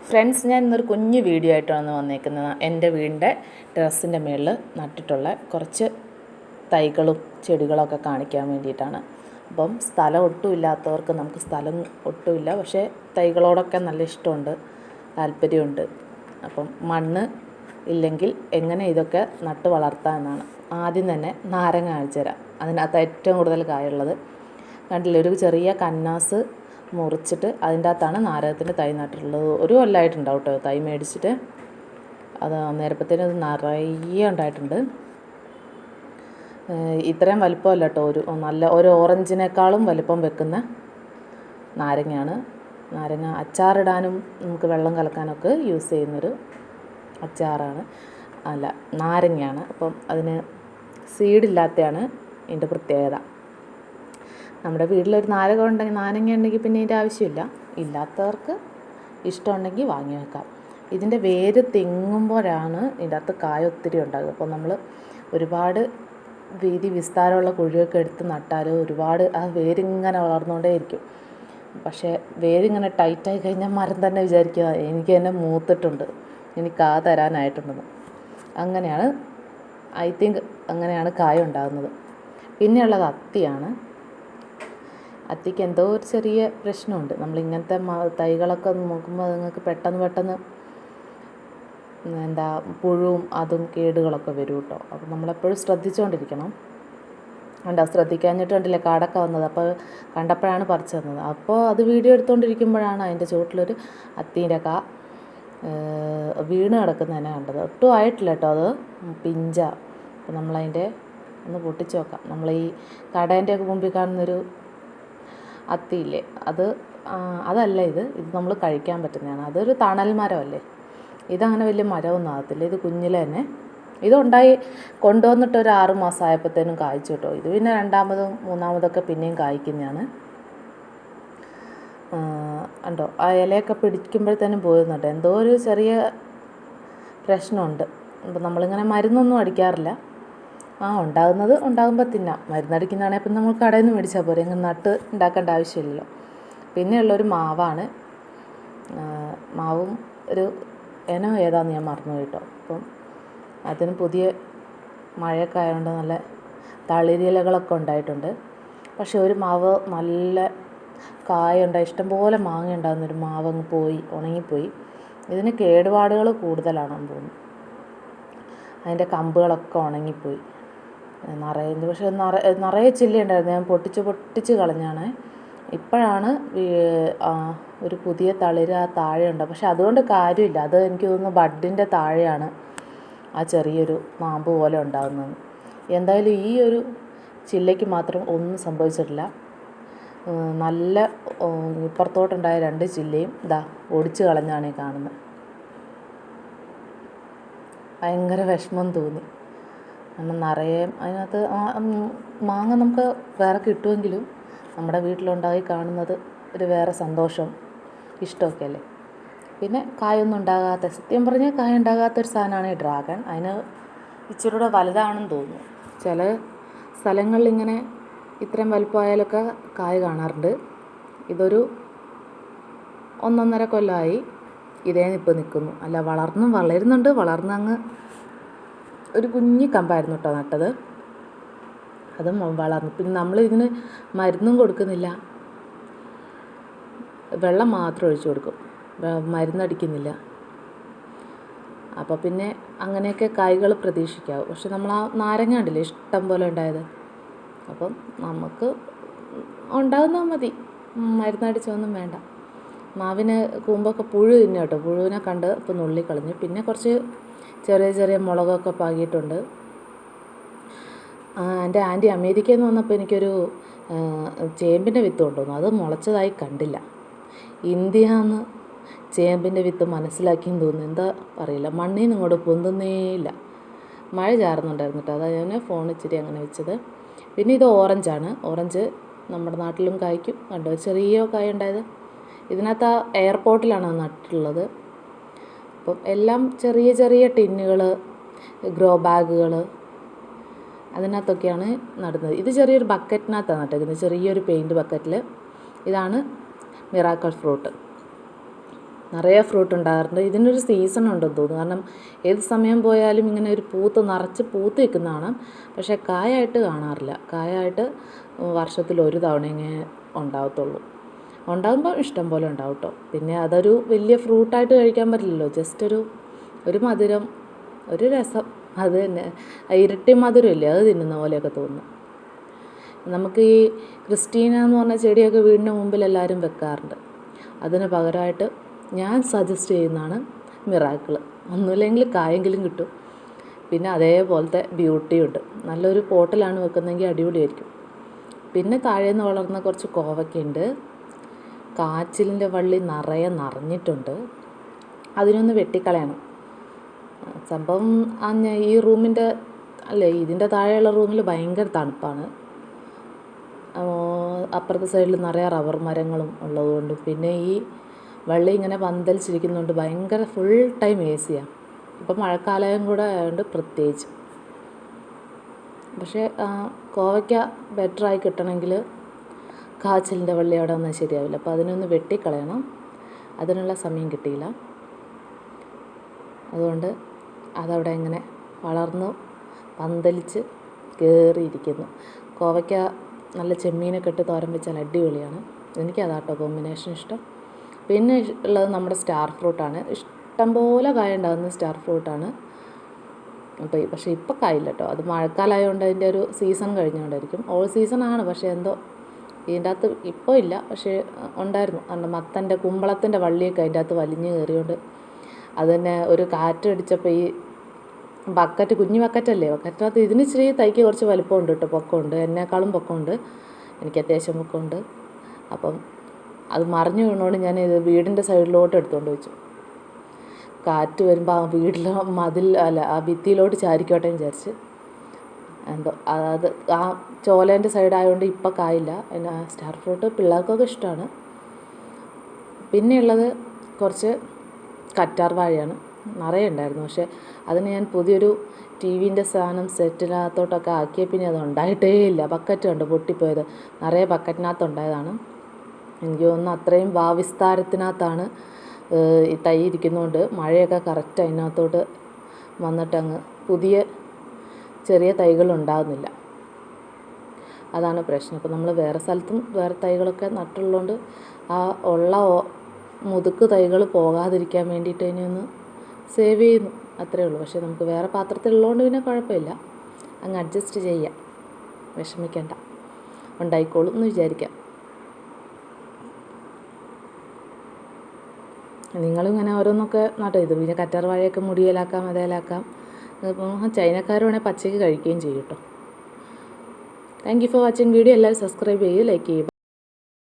Friends, ഞാൻ ഇന്നൊരു കുഞ്ഞു വീഡിയോ ആയിട്ടാണ് വന്നേക്കുന്നത്. എൻ്റെ വീടിൻ്റെ ടെറസിൻ്റെ മുകളിൽ നട്ടിട്ടുള്ള കുറച്ച് തൈകളും ചെടികളൊക്കെ കാണിക്കാൻ വേണ്ടിയിട്ടാണ്. അപ്പം സ്ഥലം ഒട്ടും ഇല്ലാത്തവർക്ക്, നമുക്ക് സ്ഥലം ഒട്ടുമില്ല, പക്ഷേ തൈകളോടൊക്കെ നല്ല ഇഷ്ടമുണ്ട്, താല്പര്യമുണ്ട്. അപ്പം മണ്ണ് ഇല്ലെങ്കിൽ എങ്ങനെ ഇതൊക്കെ നട്ട് വളർത്താമെന്നാണ്. ആദ്യം തന്നെ നാരങ്ങ കാണിച്ചു തരാം. അതിനകത്ത് ഏറ്റവും കൂടുതൽ കായുള്ളത് കണ്ടില്ലേ, ഒരു ചെറിയ കന്നാസ് മുറിച്ചിട്ട് അതിൻ്റെ അകത്താണ് നാരകത്തിൻ്റെ തൈ നട്ടിട്ടുള്ളത്. ഒരു കൊല്ലമായിട്ടുണ്ടാവും കേട്ടോ തൈ മേടിച്ചിട്ട്. അത് നേരപ്പത്തേനും അത് നിറയെ ഉണ്ടായിട്ടുണ്ട്. ഇത്രയും വലിപ്പമല്ല കേട്ടോ, ഒരു ഓറഞ്ചിനേക്കാളും വലിപ്പം വെക്കുന്ന നാരങ്ങയാണ്. നാരങ്ങ അച്ചാറിടാനും നമുക്ക് വെള്ളം കലക്കാനൊക്കെ യൂസ് ചെയ്യുന്നൊരു അച്ചാറാണ്, നാരങ്ങയാണ്. അപ്പം അതിന് സീഡില്ലാത്തതാണ് ഇതിൻ്റെ പ്രത്യേകത. നമ്മുടെ വീട്ടിലൊരു നാരങ്ങ ഉണ്ടെങ്കിൽ പിന്നെ ഇതിൻ്റെ ആവശ്യമില്ല. ഇല്ലാത്തവർക്ക് ഇഷ്ടമുണ്ടെങ്കിൽ വാങ്ങി വെക്കാം. ഇതിൻ്റെ വേര് തെങ്ങുമ്പോഴാണ് ഇതിൻ്റെ അകത്ത് കായ ഒത്തിരി ഉണ്ടാകുക. അപ്പോൾ നമ്മൾ ഒരുപാട് വീതി വിസ്താരമുള്ള കുഴിയൊക്കെ എടുത്ത് നട്ടാൽ ഒരുപാട് ആ വേരിങ്ങനെ വളർന്നുകൊണ്ടേ ഇരിക്കും. പക്ഷേ വേരിങ്ങനെ ടൈറ്റായി കഴിഞ്ഞാൽ മരം തന്നെ വിചാരിക്കുക എനിക്ക് തന്നെ മൂത്തിട്ടുണ്ട്, എനിക്ക് കാ തരാനായിട്ടുണ്ടെന്ന്. അങ്ങനെയാണ്, ഐ തിങ്ക് അങ്ങനെയാണ് കായ ഉണ്ടാകുന്നത്. പിന്നെയുള്ളത് അത്തിയാണ്. അത്തിക്ക് എന്തോ ഒരു ചെറിയ പ്രശ്നമുണ്ട്. നമ്മളിങ്ങനത്തെ തൈകളൊക്കെ നോക്കുമ്പോൾ നിങ്ങൾക്ക് പെട്ടെന്ന് പുഴുവും അതും കേടുകളൊക്കെ വരും കേട്ടോ. അപ്പം നമ്മളെപ്പോഴും ശ്രദ്ധിച്ചുകൊണ്ടിരിക്കണം. ശ്രദ്ധിക്കാഞ്ഞിട്ടുണ്ടല്ലേ കാടൊക്കെ വന്നത്. അപ്പോൾ കണ്ടപ്പോഴാണ് പറിച്ചു തന്നത്. അപ്പോൾ അത് വീഡിയോ എടുത്തുകൊണ്ടിരിക്കുമ്പോഴാണ് അതിൻ്റെ ചുവട്ടിലൊരു അത്തീൻ്റെ കാ വീണ് കിടക്കുന്നതന്നെ കണ്ടത്. ഒട്ടും ആയിട്ടില്ല കേട്ടോ, അത് പിഞ്ച. അപ്പോൾ നമ്മളതിൻ്റെ ഒന്ന് പൊട്ടിച്ച് നോക്കാം. നമ്മൾ ഈ കടേൻ്റെയൊക്കെ മുമ്പിൽ കാണുന്നൊരു അത്തിയില്ലേ, അതല്ല ഇത് നമ്മൾ കഴിക്കാൻ പറ്റുന്നതാണ്. അതൊരു തണൽ മരമല്ലേ. ഇതങ്ങനെ വലിയ മരമൊന്നും ആകത്തില്ല. ഇത് കുഞ്ഞിലെ തന്നെ ഇതുണ്ടായി കൊണ്ടുവന്നിട്ട് ഒരു 6 മാസം ആയപ്പോഴത്തേനും കായ്ച്ചു കേട്ടോ. ഇത് പിന്നെ രണ്ടാമതും മൂന്നാമതൊക്കെ പിന്നെയും കായ്ക്കുന്നതാണ്. ഉണ്ടോ, ആ ഇലയൊക്കെ പിടിക്കുമ്പോഴത്തേനും പോയിരുന്നുണ്ട്. എന്തോ ഒരു ചെറിയ പ്രശ്നമുണ്ട്. അപ്പം നമ്മളിങ്ങനെ മരുന്നൊന്നും അടിക്കാറില്ല. ഉണ്ടാകുമ്പോൾ തിന്നാം. മരുന്നടിക്കുന്നതാണെങ്കിൽ ഇപ്പം നമ്മൾ കടയിൽ നിന്ന് മേടിച്ചാൽ പോരെ, ഇങ്ങനെ നട്ട് ഉണ്ടാക്കേണ്ട ആവശ്യമില്ലല്ലോ. പിന്നെയുള്ളൊരു മാവാണ്. മാവും ഒരു ഇനം ഏതാണെന്ന് ഞാൻ മറന്നുപോയി കേട്ടോ. അപ്പം അതിന് പുതിയ മഴയൊക്കെ ആയതുകൊണ്ട് നല്ല തളിരിലകളൊക്കെ ഉണ്ടായിട്ടുണ്ട്. പക്ഷെ ഒരു മാവ് നല്ല കായുണ്ടായി, ഇഷ്ടംപോലെ മാങ്ങ ഉണ്ടാകുന്നൊരു മാവ് അങ്ങ് ഉണങ്ങിപ്പോയി. ഇതിന് കേടുപാടുകൾ കൂടുതലാണെന്ന് തോന്നുന്നു. അതിൻ്റെ കമ്പുകളൊക്കെ ഉണങ്ങിപ്പോയി നിറയെ. പക്ഷെ നിറയെ ചില്ലി ഉണ്ടായിരുന്നു. ഞാൻ പൊട്ടിച്ച് കളഞ്ഞാണ്. ഇപ്പോഴാണ് ഒരു പുതിയ തളിര് ആ താഴെയുണ്ട്. പക്ഷെ അതുകൊണ്ട് കാര്യമില്ല. അത് എനിക്ക് തോന്നുന്നു ബഡിൻ്റെ താഴെയാണ് ആ ചെറിയൊരു മാമ്പ് പോലെ ഉണ്ടാകുന്നത്. എന്തായാലും ഈ ഒരു ചില്ലയ്ക്ക് മാത്രം ഒന്നും സംഭവിച്ചിട്ടില്ല. നല്ല ഇപ്പുറത്തോട്ടുണ്ടായ 2 ചില്ലയും ഒടിച്ച് കളഞ്ഞാണ് ഈ കാണുന്നത്. ഭയങ്കര വിഷമം തോന്നി. നമ്മൾ നിറയെ അതിനകത്ത് മാങ്ങ നമുക്ക് വേറെ കിട്ടുമെങ്കിലും നമ്മുടെ വീട്ടിലുണ്ടായി കാണുന്നത് ഒരു വേറെ സന്തോഷം, ഇഷ്ടമൊക്കെ അല്ലേ. പിന്നെ കായൊന്നും ഉണ്ടാകാത്ത, സത്യം പറഞ്ഞാൽ കായ ഉണ്ടാകാത്തൊരു സാധനമാണ് ഈ ഡ്രാഗൺ. അതിന് ഇച്ചിരി കൂടെ വലുതാണെന്ന് തോന്നുന്നു. ചില സ്ഥലങ്ങളിൽ ഇങ്ങനെ ഇത്രയും വലുപ്പമായാലൊക്കെ കായ കാണാറുണ്ട്. ഇതൊരു 1.5 കൊല്ലമായി ഇപ്പോൾ നിൽക്കുന്നു. വളരുന്നുണ്ട്. വളർന്നങ്ങ് ഒരു കുഞ്ഞി കമ്പായിരുന്നു കേട്ടോ നട്ടത്. അതും വളർന്നു. പിന്നെ നമ്മൾ ഇതിന് മരുന്നും കൊടുക്കുന്നില്ല, വെള്ളം മാത്രം ഒഴിച്ചു കൊടുക്കും, മരുന്നടിക്കുന്നില്ല. അപ്പോൾ പിന്നെ അങ്ങനെയൊക്കെ കായ്കൾ പ്രതീക്ഷിക്കാവും. പക്ഷെ നമ്മൾ ആ നാരങ്ങ കണ്ടില്ലേ ഇഷ്ടം പോലെ ഉണ്ടായത്. അപ്പം നമുക്ക് ഉണ്ടാകുന്നാൽ മതി, മരുന്നടിച്ചൊന്നും വേണ്ട. മാവിന് കൂമ്പൊക്കെ പുഴു തിന്നു കേട്ടോ. പുഴുവിനെ കണ്ട് ഇപ്പോൾ നുള്ളിക്കളഞ്ഞു. പിന്നെ കുറച്ച് ചെറിയ മുളകൊക്കെ പാകിയിട്ടുണ്ട്. എൻ്റെ ആൻറ്റി അമേരിക്കയിൽ നിന്ന് വന്നപ്പോൾ എനിക്കൊരു ചേമ്പിൻ്റെ വിത്ത് കൊണ്ടുവന്നു. അത് മുളച്ചതായി കണ്ടില്ല. ഇന്ത്യന്ന് ചേമ്പിൻ്റെ വിത്ത് മനസ്സിലാക്കിയെന്ന് തോന്നുന്നു. എന്താ അറിയില്ല, മണ്ണിൽ നിന്ന് ഇങ്ങോട്ട് പൊന്തുന്നേയില്ല. മഴ ചാറുന്നുണ്ടായിരുന്നു കേട്ടോ, അതാണ് ഞാൻ ഫോൺ ഇച്ചിരി അങ്ങനെ വെച്ചത്. പിന്നെ ഇത് ഓറഞ്ചാണ്. ഓറഞ്ച് നമ്മുടെ നാട്ടിലും കായ്ക്കും. കണ്ടോ ചെറിയ കായ ഉണ്ടായത്. ഇതിനകത്ത് എയർപോർട്ടിലാണ് നട്ടിട്ടുള്ളത്. അപ്പം എല്ലാം ചെറിയ ടിന്നുകൾ, ഗ്രോ ബാഗുകൾ, അതിനകത്തൊക്കെയാണ് നടുന്നത്. ഇത് ചെറിയൊരു ബക്കറ്റിനകത്താണ് നട്ടിരിക്കുന്നത്, ചെറിയൊരു പെയിൻറ്റ് ബക്കറ്റിൽ. ഇതാണ് മിറാക്കിൾ ഫ്രൂട്ട്. നിറയെ ഫ്രൂട്ട് ഉണ്ടാകാറുണ്ട്. ഇതിനൊരു സീസൺ ഉണ്ടെന്ന് തോന്നുന്നു. കാരണം ഏത് സമയം പോയാലും ഇങ്ങനെ ഒരു നിറച്ച് പൂത്ത് നിൽക്കുന്നതാണ്. പക്ഷേ കായായിട്ട് കാണാറില്ല. കായായിട്ട് വർഷത്തിൽ ഒരു തവണയേ ഉണ്ടാകത്തുള്ളൂ. ഉണ്ടാകുമ്പോൾ ഇഷ്ടം പോലെ ഉണ്ടാവും കേട്ടോ. പിന്നെ അതൊരു വലിയ ഫ്രൂട്ടായിട്ട് കഴിക്കാൻ പറ്റില്ലല്ലോ. ജസ്റ്റ് ഒരു മധുരം, ഒരു രസം, അത് തന്നെ. ഇരട്ടി മധുരമില്ലേ, അത് തിന്നുന്ന പോലെയൊക്കെ തോന്നും. നമുക്ക് ഈ ക്രിസ്റ്റീന എന്ന് പറഞ്ഞ ചെടിയൊക്കെ വീടിന് മുമ്പിൽ എല്ലാവരും വെക്കാറുണ്ട്. അതിന് പകരമായിട്ട് ഞാൻ സജസ്റ്റ് ചെയ്യുന്നതാണ് മിറാക്കിൾ. ഒന്നുമില്ലെങ്കിൽ കായെങ്കിലും കിട്ടും. പിന്നെ അതേപോലത്തെ ബ്യൂട്ടിയുണ്ട്. നല്ലൊരു പോട്ടിലാണ് വെക്കുന്നതെങ്കിൽ അടിപൊളിയായിരിക്കും. പിന്നെ താഴേന്ന് വളർന്ന കുറച്ച് കോവയ്ക്കുണ്ട്. കാച്ചിലിൻ്റെ വള്ളി നിറയെ നിറഞ്ഞിട്ടുണ്ട്. അതിനൊന്ന് വെട്ടിക്കളയണം. സംഭവം ഈ റൂമിൻ്റെ ഇതിൻ്റെ താഴെയുള്ള റൂമിൽ ഭയങ്കര തണുപ്പാണ്. അപ്പുറത്തെ സൈഡിൽ നിറയെ റബ്ബർ മരങ്ങളും ഉള്ളതുകൊണ്ടും പിന്നെ ഈ വള്ളി ഇങ്ങനെ പന്തലിച്ചിരിക്കുന്നതുകൊണ്ട് ഭയങ്കര ഫുൾ ടൈം AC-യാണ്. ഇപ്പം മഴക്കാലം കൂടെ ആയതുകൊണ്ട് പ്രത്യേകിച്ച്. പക്ഷേ കോവയ്ക്ക ബെറ്ററായി കിട്ടണമെങ്കിൽ കാച്ചിലിൻ്റെ വള്ളി അവിടെ ഒന്നും ശരിയാവില്ല. അപ്പോൾ അതിനൊന്ന് വെട്ടിക്കളയണം. അതിനുള്ള സമയം കിട്ടിയില്ല. അതുകൊണ്ട് അതവിടെ ഇങ്ങനെ വളർന്നു പന്തലിച്ച് കയറിയിരിക്കുന്നു. കോവയ്ക്ക നല്ല ചെമ്മീനൊക്കെ ഇട്ട് തോരൻ വെച്ചാൽ അടിപൊളിയാണ്. എനിക്കതാട്ടോ കോമ്പിനേഷൻ ഇഷ്ടം. പിന്നെ ഉള്ളത് നമ്മുടെ സ്റ്റാർ ഫ്രൂട്ടാണ്. ഇഷ്ടംപോലെ കായ ഉണ്ടാകുന്ന സ്റ്റാർ ഫ്രൂട്ടാണ്. അപ്പോൾ പക്ഷേ ഇപ്പോൾ കായില്ല കേട്ടോ. അത് മഴക്കാലമായതുകൊണ്ട് അതിൻ്റെ ഒരു സീസൺ കഴിഞ്ഞുകൊണ്ടായിരിക്കും. ഓൾ സീസണാണ്, പക്ഷേ എന്തോ ഇതിൻ്റെ അകത്ത് ഇപ്പോൾ ഇല്ല. പക്ഷേ ഉണ്ടായിരുന്നു. കാരണം കുമ്പളത്തിൻ്റെ വള്ളിയൊക്കെ അതിൻ്റെ അകത്ത് വലിഞ്ഞ് കയറിയോണ്ട് അത് തന്നെ ഒരു കാറ്റടിച്ചപ്പോൾ ഈ ബക്കറ്റ്, കുഞ്ഞു ബക്കറ്റല്ലേ, ബക്കറ്റിനകത്ത് ഇതിന് ഇച്ചിരി തൈക്ക് കുറച്ച് വലിപ്പമുണ്ട് കേട്ടോ, പൊക്കമുണ്ട്. എന്നേക്കാളും പൊക്കമുണ്ട്. എനിക്ക് അത്യാവശ്യം പൊക്കമുണ്ട്. അപ്പം അത് മറിഞ്ഞു വീണുകൊണ്ട് ഞാൻ ഇത് വീടിൻ്റെ സൈഡിലോട്ട് എടുത്തുകൊണ്ട് വെച്ചു. കാറ്റ് വരുമ്പോൾ ആ വീട്ടിലെ ആ ഭിത്തിയിലോട്ട് ചാരിക്കോട്ടെ വിചാരിച്ച്. എന്തോ അത് ആ ചോലേൻ്റെ സൈഡായതുകൊണ്ട് ഇപ്പം കായില്ല. പിന്നെ സ്റ്റാർ ഫ്രൂട്ട് പിള്ളേർക്കൊക്കെ ഇഷ്ടമാണ്. പിന്നെയുള്ളത് കുറച്ച് കറ്റാർ വാഴയാണ്. നിറയെ ഉണ്ടായിരുന്നു. പക്ഷേ അതിന് ഞാൻ പുതിയൊരു TV-ൻ്റെ സാധനം സെറ്റിനകത്തോട്ടൊക്കെ ആക്കിയ പിന്നെ അത് ഉണ്ടായിട്ടേ ഇല്ല. ബക്കറ്റ് കണ്ട് പൊട്ടിപ്പോയത് നിറയെ ബക്കറ്റിനകത്ത് ഉണ്ടായതാണ്. എനിക്ക് തോന്നുന്നു അത്രയും വിസ്താരത്തിനകത്താണ് ഈ തൈ ഇരിക്കുന്നതുകൊണ്ട് മഴയൊക്കെ കറക്റ്റ് അതിനകത്തോട്ട് വന്നിട്ടങ്ങ് പുതിയ ചെറിയ തൈകൾ ഉണ്ടാകുന്നില്ല. അതാണ് പ്രശ്നം. അപ്പോൾ നമ്മൾ വേറെ സ്ഥലത്തും വേറെ തൈകളൊക്കെ നട്ടുള്ളതുകൊണ്ട് ആ ഉള്ള മുതുക്ക് തൈകൾ പോകാതിരിക്കാൻ വേണ്ടിയിട്ട് അതിനൊന്ന് സേവ് ചെയ്യുന്നു, അത്രയേ ഉള്ളൂ. പക്ഷേ നമുക്ക് വേറെ പാത്രത്തിലുള്ളതുകൊണ്ട് പിന്നെ കുഴപ്പമില്ല. അങ്ങ് അഡ്ജസ്റ്റ് ചെയ്യാം, വിഷമിക്കണ്ട, ഉണ്ടായിക്കോളും എന്ന് വിചാരിക്കാം. നിങ്ങളും ഇങ്ങനെ ഓരോന്നൊക്കെ നട്ടോ. ഇത് പിന്നെ കറ്റാർ വാഴയൊക്കെ മുടിയിലാക്കാം, അതേലാക്കാം. ഇപ്പം ചൈനക്കാർ വേണേൽ പച്ചയ്ക്ക് കഴിക്കുകയും ചെയ്യും കേട്ടോ. Thank you for watching video. എല്ലാവരും സബ്സ്ക്രൈബ് ചെയ്യുക, ലൈക്ക് ചെയ്യുക.